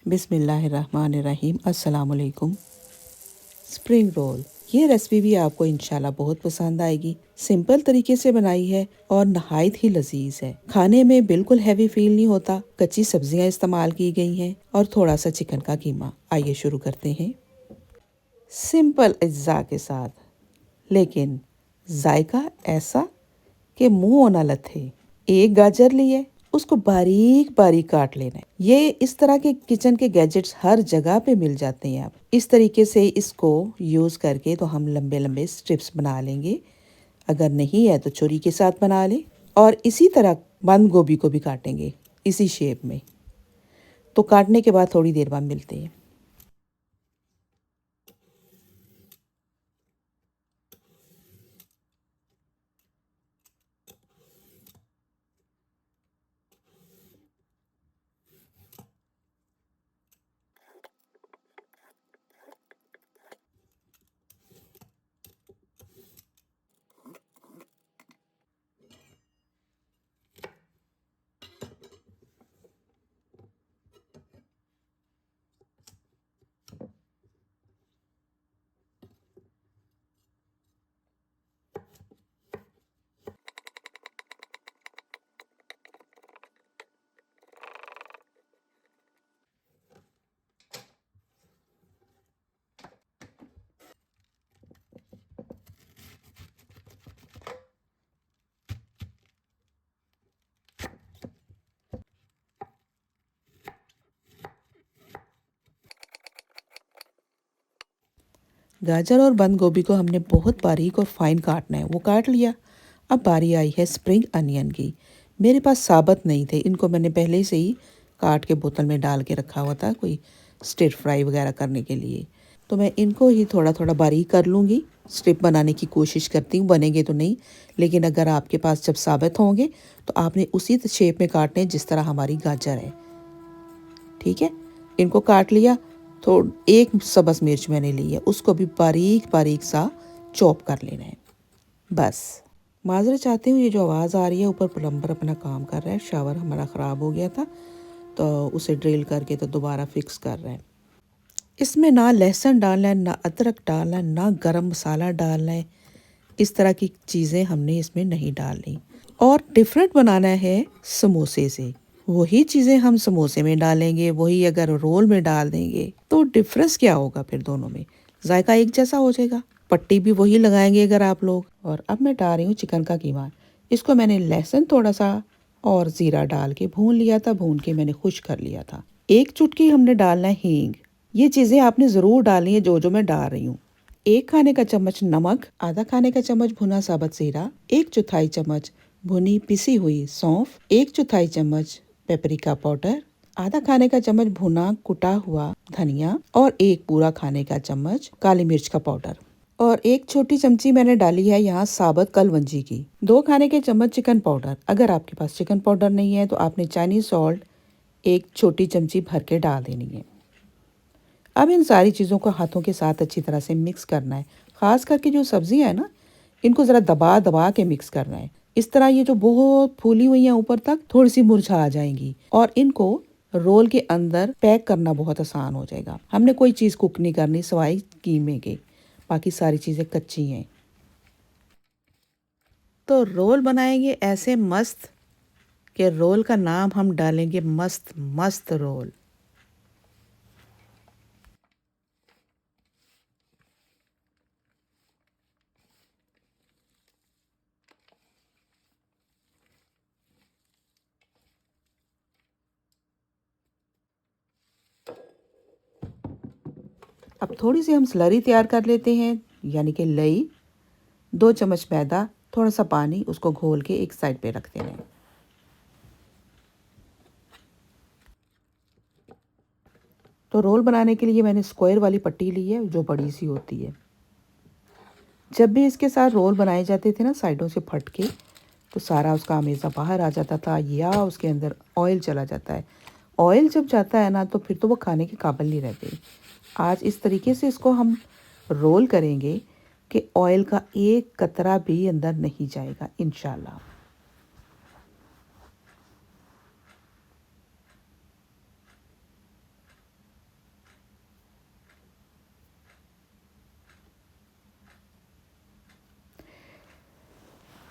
बिस्मिल्लाहिर्रहमानिर्रहीम। अस्सलाम वालेकुम। स्प्रिंग रोल, ये रेसिपी भी आपको इंशाल्लाह बहुत पसंद आएगी। सिंपल तरीके से बनाई है और नहायत ही लजीज है। खाने में बिल्कुल हैवी फील नहीं होता। कच्ची सब्जियां इस्तेमाल की गई हैं और थोड़ा सा चिकन का कीमा। आइए शुरू करते हैं। सिंपल अज्जा के साथ, लेकिन जायका ऐसा कि मुंह होना लथे। एक गाजर लिए, उसको बारीक बारीक काट लेना है। ये इस तरह के किचन के गैजेट्स हर जगह पे मिल जाते हैं। आप इस तरीके से इसको यूज करके तो हम लंबे लंबे स्ट्रिप्स बना लेंगे। अगर नहीं है तो छुरी के साथ बना लें। और इसी तरह बंद गोभी को भी काटेंगे इसी शेप में। तो काटने के बाद थोड़ी देर बाद मिलते हैं। गाजर और बंद गोभी को हमने बहुत बारीक और फाइन काटना है, वो काट लिया। अब बारी आई है स्प्रिंग अनियन की। मेरे पास साबुत नहीं थे, इनको मैंने पहले से ही काट के बोतल में डाल के रखा हुआ था, कोई स्टिर फ्राई वगैरह करने के लिए। तो मैं इनको ही थोड़ा थोड़ा बारीक कर लूँगी। स्ट्रिप बनाने की कोशिश करती हूँ, बनेंगे तो नहीं, लेकिन अगर आपके पास जब साबुत होंगे तो आपने उसी शेप में काटने जिस तरह हमारी गाजर है। ठीक है, इनको काट लिया। तो एक सब्ज़ मिर्च मैंने ली है, उसको भी बारीक बारीक सा चॉप कर लेना है। बस माजरत चाहती हूँ, ये जो आवाज़ आ रही है, ऊपर प्लम्बर अपना काम कर रहा है। शावर हमारा ख़राब हो गया था तो उसे ड्रिल करके तो दोबारा फिक्स कर रहा है। इसमें ना लहसुन डालना है, ना अदरक डालना है, ना गरम मसाला डालना है। इस तरह की चीज़ें हमने इसमें नहीं डालनी। और डिफरेंट बनाना है समोसे से। वही चीज़ें हम समोसे में डालेंगे, वही अगर रोल में डाल देंगे तो डिफरेंस क्या होगा फिर दोनों में? जायका एक जैसा हो जाएगा। पट्टी भी वही लगाएंगे अगर आप लोग। और अब मैं डाल रही हूँ चिकन का कीमा। इसको मैंने लहसुन थोड़ा सा और ज़ीरा डाल के भून लिया था, भून के मैंने खुश कर लिया था। एक चुटकी हमने डालना है हींग। ये चीज़ें आपने ज़रूर डालनी है जो जो मैं डाल रही हूँ। एक खाने का चम्मच नमक, आधा खाने का चम्मच भुना साबुत जीरा, एक चौथाई चम्मच भुनी पिसी हुई सौंफ, एक चौथाई चम्मच पेपरिका पाउडर, आधा खाने का चम्मच भुना कुटा हुआ धनिया और एक पूरा खाने का चम्मच काली मिर्च का पाउडर। और एक छोटी चमची मैंने डाली है यहाँ साबुत कलवंजी की। 2 खाने के चम्मच चिकन पाउडर। अगर आपके पास चिकन पाउडर नहीं है तो आपने चाइनीज सॉल्ट एक छोटी चमची भर के डाल देनी है। अब इन सारी चीज़ों को हाथों के साथ अच्छी तरह से मिक्स करना है। ख़ास करके जो सब्जियां है ना, इनको ज़रा दबा दबा के मिक्स करना है। इस तरह ये जो बहुत फूली हुई हैं ऊपर तक थोड़ी सी मुरझा आ जाएंगी और इनको रोल के अंदर पैक करना बहुत आसान हो जाएगा। हमने कोई चीज़ कुक नहीं करनी सिवाय कीमे के, बाकी सारी चीज़ें कच्ची हैं। तो रोल बनाएंगे ऐसे मस्त कि रोल का नाम हम डालेंगे मस्त मस्त रोल। अब थोड़ी सी हम स्लरी तैयार कर लेते हैं, यानी कि लई। 2 चम्मच मैदा, थोड़ा सा पानी, उसको घोल के एक साइड पे रख देना है। तो रोल बनाने के लिए मैंने स्क्वायर वाली पट्टी ली है जो बड़ी सी होती है। जब भी इसके साथ रोल बनाए जाते थे ना साइडों से फट के, तो सारा उसका अमेज़ा बाहर आ जाता था या उसके अंदर ऑयल चला जाता है। ऑयल जब जाता है ना तो फिर तो वो खाने के काबिल नहीं रहते। आज इस तरीके से इसको हम रोल करेंगे कि ऑयल का एक कतरा भी अंदर नहीं जाएगा इंशाल्लाह।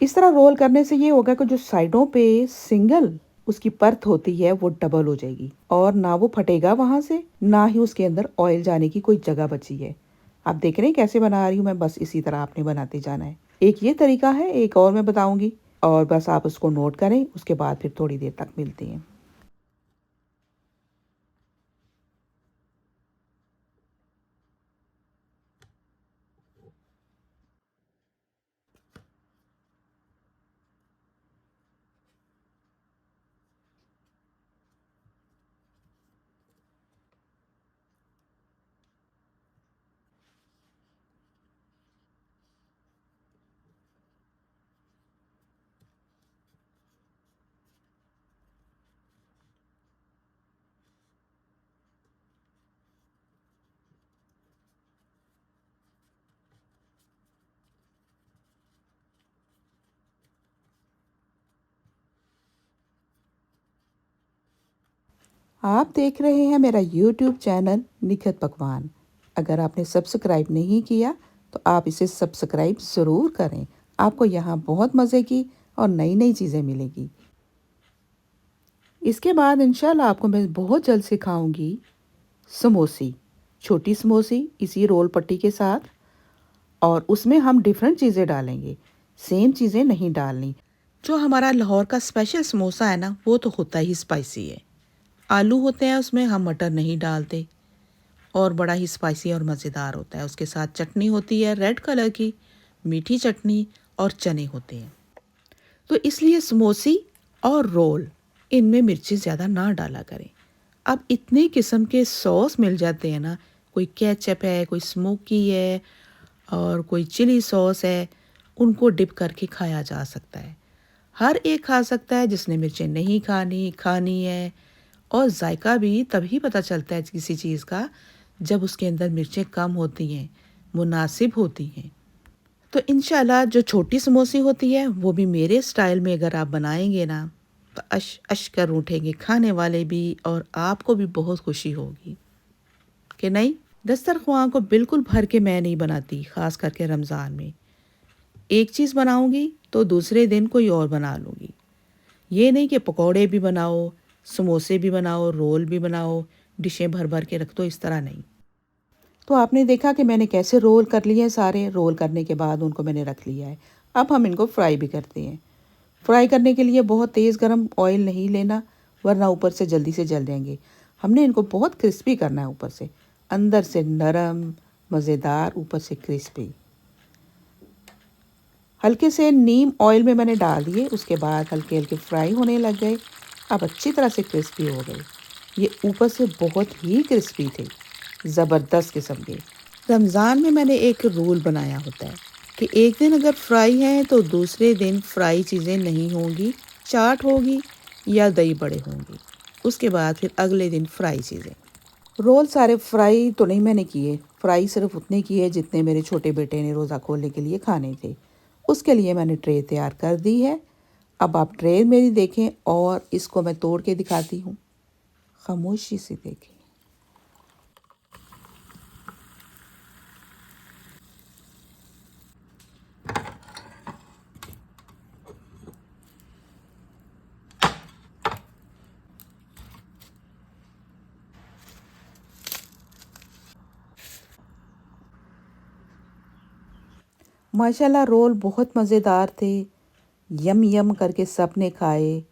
इस तरह रोल करने से ये होगा कि जो साइडों पे सिंगल उसकी परत होती है वो डबल हो जाएगी और ना वो फटेगा वहां से, ना ही उसके अंदर ऑयल जाने की कोई जगह बची है। आप देख रहे हैं कैसे बना रही हूँ मैं, बस इसी तरह आपने बनाते जाना है। एक ये तरीका है, एक और मैं बताऊंगी और बस आप उसको नोट करें, उसके बाद फिर थोड़ी देर तक मिलते हैं। आप देख रहे हैं मेरा यूट्यूब चैनल निखत पकवान। अगर आपने सब्सक्राइब नहीं किया तो आप इसे सब्सक्राइब ज़रूर करें। आपको यहाँ बहुत मज़े की और नई नई चीज़ें मिलेगी। इसके बाद इंशाल्लाह आपको मैं बहुत जल्द सिखाऊंगी समोसी, छोटी समोसी इसी रोल पट्टी के साथ, और उसमें हम डिफरेंट चीज़ें डालेंगे, सेम चीज़ें नहीं डालनी। जो हमारा लाहौर का स्पेशल समोसा है ना, वो तो होता ही स्पाइसी है। आलू होते हैं उसमें, हम मटर नहीं डालते, और बड़ा ही स्पाइसी और मज़ेदार होता है। उसके साथ चटनी होती है रेड कलर की, मीठी चटनी, और चने होते हैं। तो इसलिए समोसी और रोल इनमें मिर्ची ज़्यादा ना डाला करें। अब इतने किस्म के सॉस मिल जाते हैं ना, कोई केचप है, कोई स्मोकी है, और कोई चिली सॉस है, उनको डिप करके खाया जा सकता है। हर एक खा सकता है जिसने मिर्चें नहीं खानी खानी है। और जायका भी तभी पता चलता है किसी चीज़ का जब उसके अंदर मिर्चें कम होती हैं, मुनासिब होती हैं। तो इंशाल्लाह जो छोटी समोसी होती है वो भी मेरे स्टाइल में अगर आप बनाएंगे ना, तो अश अश कर उठेंगे खाने वाले भी, और आपको भी बहुत खुशी होगी कि नहीं। दस्तरख्वां को बिल्कुल भर के मैं नहीं बनाती, ख़ास करके रमज़ान में। एक चीज़ बनाऊंगी तो दूसरे दिन कोई और बना लूँगी। ये नहीं कि पकौड़े भी बनाओ, समोसे भी बनाओ, रोल भी बनाओ, डिशें भर भर के रख दो, इस तरह नहीं। तो आपने देखा कि मैंने कैसे रोल कर लिए हैं सारे। रोल करने के बाद उनको मैंने रख लिया है। अब हम इनको फ्राई भी करते हैं। फ्राई करने के लिए बहुत तेज़ गरम ऑयल नहीं लेना, वरना ऊपर से जल्दी से जल जाएंगे। हमने इनको बहुत क्रिस्पी करना है, ऊपर से अंदर से नरम, मज़ेदार, ऊपर से क्रिस्पी। हल्के से नीम ऑयल में मैंने डाल दिए, उसके बाद हल्के हल्के फ्राई होने लग गए। अब अच्छी तरह से क्रिस्पी हो गए। ये ऊपर से बहुत ही क्रिस्पी थे, ज़बरदस्त किस्म के। रमज़ान में मैंने एक रूल बनाया होता है कि एक दिन अगर फ्राई है तो दूसरे दिन फ्राई चीज़ें नहीं होंगी, चाट होगी या दही बड़े होंगे। उसके बाद फिर अगले दिन फ्राई चीज़ें। रोल सारे फ्राई तो नहीं मैंने किए, फ्राई सिर्फ उतने किए जितने मेरे छोटे बेटे ने रोज़ा खोलने के लिए खाने थे। उसके लिए मैंने ट्रे तैयार कर दी है। अब आप ट्रे मेरी देखें और इसको मैं तोड़ के दिखाती हूँ। खामोशी से देखें। माशाल्लाह रोल बहुत मज़ेदार थे। यम यम करके सब ने खाए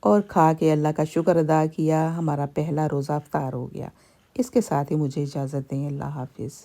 और खा के अल्लाह का शुक्र अदा किया। हमारा पहला रोज़ा अफ्तार हो गया। इसके साथ ही मुझे इजाज़त दें। अल्लाह हाफ़िज़।